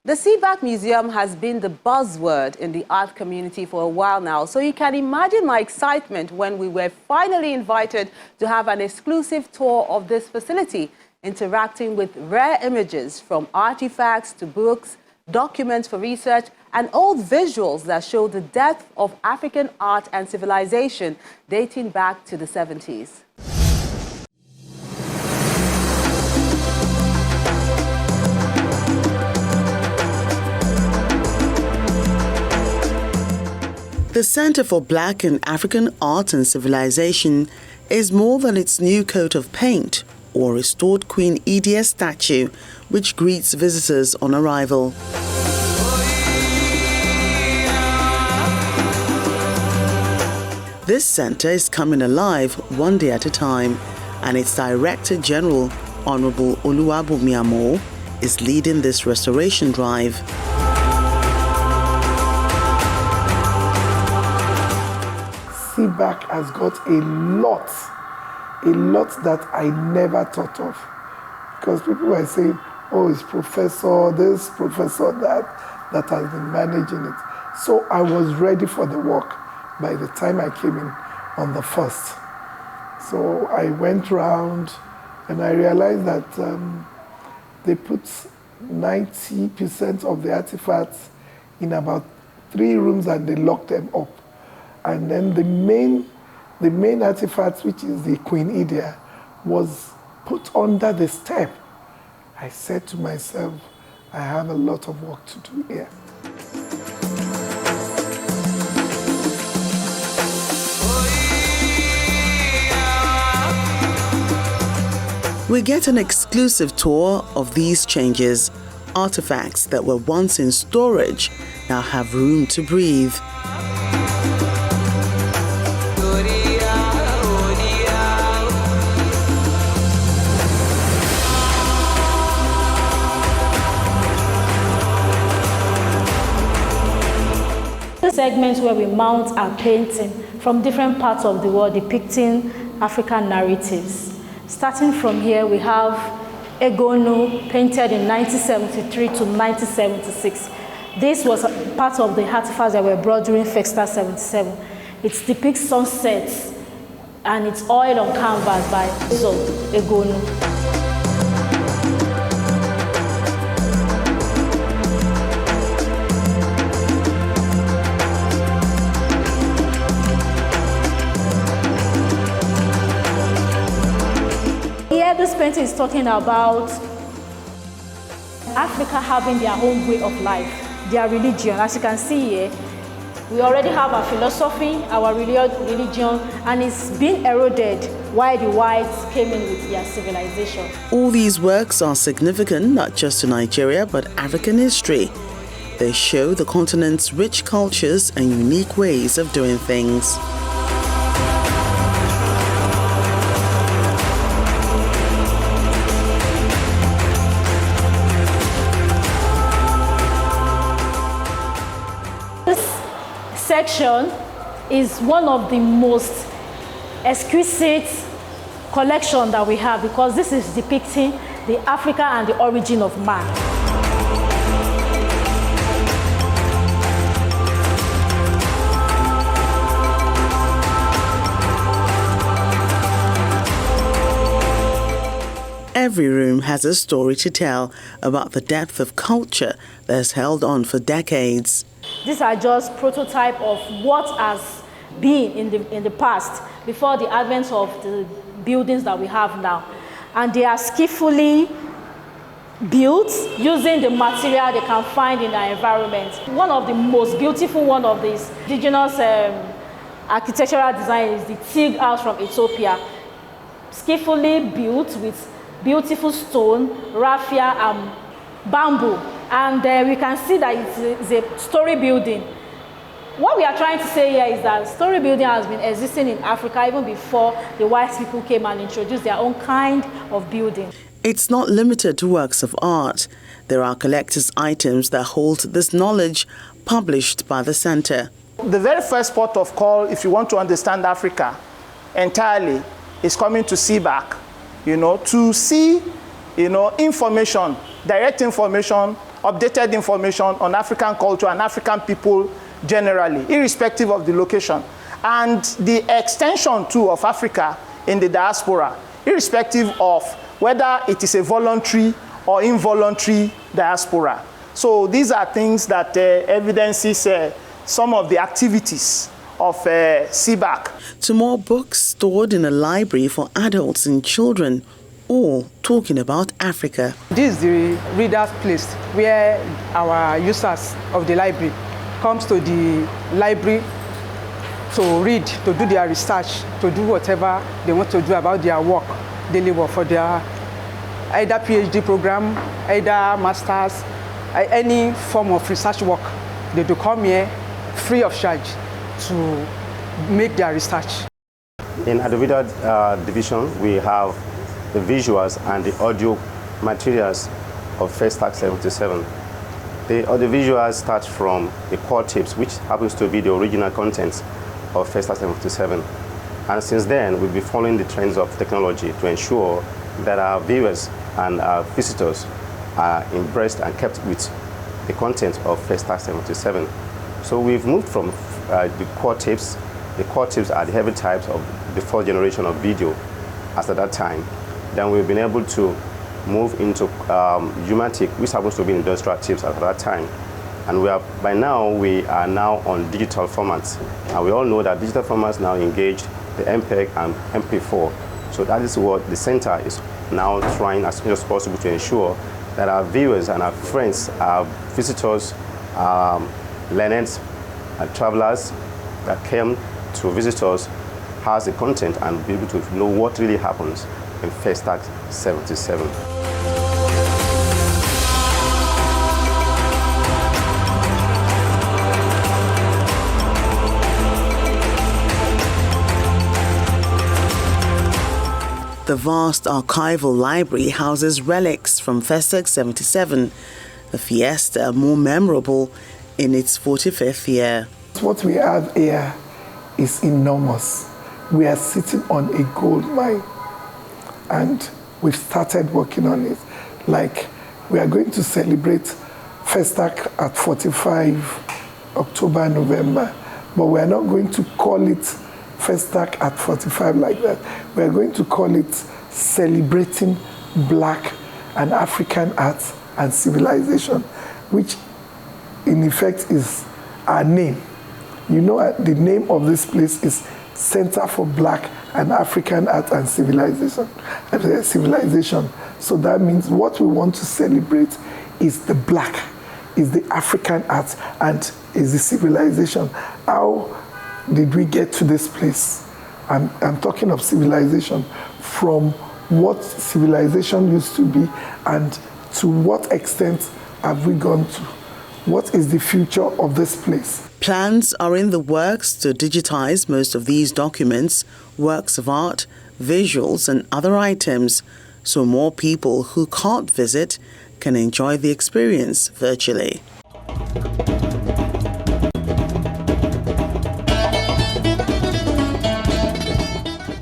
The CBAAC Museum has been the buzzword in the art community for a while now, so you can imagine my excitement when we were finally invited to have an exclusive tour of this facility, interacting with rare images from artifacts to books, documents for research, and old visuals that show the depth of African art and civilization dating back to the 70s. The Center for Black and African Art and Civilization is more than its new coat of paint or restored Queen Idia statue, which greets visitors on arrival. This center is coming alive one day at a time, and its Director General, Honorable Oluwabunmi Amo, is leading this restoration drive. CBAAC has got a lot that I never thought of. Because people were saying, oh, it's professor this, professor that has been managing it. So I was ready for the work by the time I came in on the 1st. So I went round and I realized that they put 90% of the artifacts in about 3 rooms and they locked them up. And then the main artifact, which is the Queen Idia, was put under the step. I said to myself, I have a lot of work to do here. We get an exclusive tour of these changes. Artifacts that were once in storage now have room to breathe. Segments where we mount our painting from different parts of the world depicting African narratives. Starting from here, we have Egonu, painted in 1973 to 1976. This was part of the artifacts that were brought during Festa 77. It depicts sunsets and it's oiled on canvas by Egonu. This painting is talking about Africa having their own way of life, their religion. As you can see here, we already have our philosophy, our religion, and it's been eroded while the whites came in with their civilization. All these works are significant not just to Nigeria but African history. They show the continent's rich cultures and unique ways of doing things. Section is one of the most exquisite collection that we have because this is depicting the Africa and the origin of man. Every room has a story to tell about the depth of culture that has held on for decades. These are just prototype of what has been in the past before the advent of the buildings that we have now. And they are skillfully built using the material they can find in our environment. One of the most beautiful one of these indigenous architectural design is the Tig house from Ethiopia. Skillfully built with beautiful stone, raffia, and bamboo. And we can see that it's a story building. What we are trying to say here is that story building has been existing in Africa even before the white people came and introduced their own kind of building. It's not limited to works of art. There are collector's items that hold this knowledge published by the center. The very first port of call, if you want to understand Africa entirely, is coming to CBAAC, to see, information, direct information updated information on African culture and African people generally, irrespective of the location, and the extension too of Africa in the diaspora, irrespective of whether it is a voluntary or involuntary diaspora. So these are things that evidences some of the activities of CBAAC. To more books stored in a library for adults and children, all talking about Africa. This is the reader's place where our users of the library comes to the library to read, to do their research, to do whatever they want to do about their work, daily work for their either PhD program, either master's, any form of research work. They do come here free of charge to make their research. In Audiovisual division, we have the visuals and the audio materials of FESTAC 77. The audiovisuals start from the core tapes, which happens to be the original contents of FESTAC 77. And since then, we'll be following the trends of technology to ensure that our viewers and our visitors are impressed and kept with the content of FESTAC 77. So we've moved from the core tapes. The core tapes are the heavy types of the fourth generation of video as at that time. Then we've been able to move into Humatic, which happens to be industrial tapes at that time. And by now, we are now on digital formats. And we all know that digital formats now engage the MPEG and MP4. So that is what the center is now trying as much as possible to ensure that our viewers and our friends, our visitors, learners, and travelers that came to visit us has the content and be able to know what really happens in FESTAC 77. The vast archival library houses relics from FESTAC 77, a fiesta more memorable in its 45th year. What we have here is enormous. We are sitting on a gold mine, and we've started working on it. Like, we are going to celebrate FESTAC at 45 October, November, but we are not going to call it FESTAC at 45 like that. We are going to call it Celebrating Black and African Arts and Civilization, which in effect is our name. You know, the name of this place is Center for Black and African Art and Civilization. So that means what we want to celebrate is the Black, is the African art, and is the civilization. How did we get to this place? I'm talking of civilization, from what civilization used to be and to what extent have we gone to? What is the future of this place? Plans are in the works to digitize most of these documents, works of art, visuals and other items, so more people who can't visit can enjoy the experience virtually.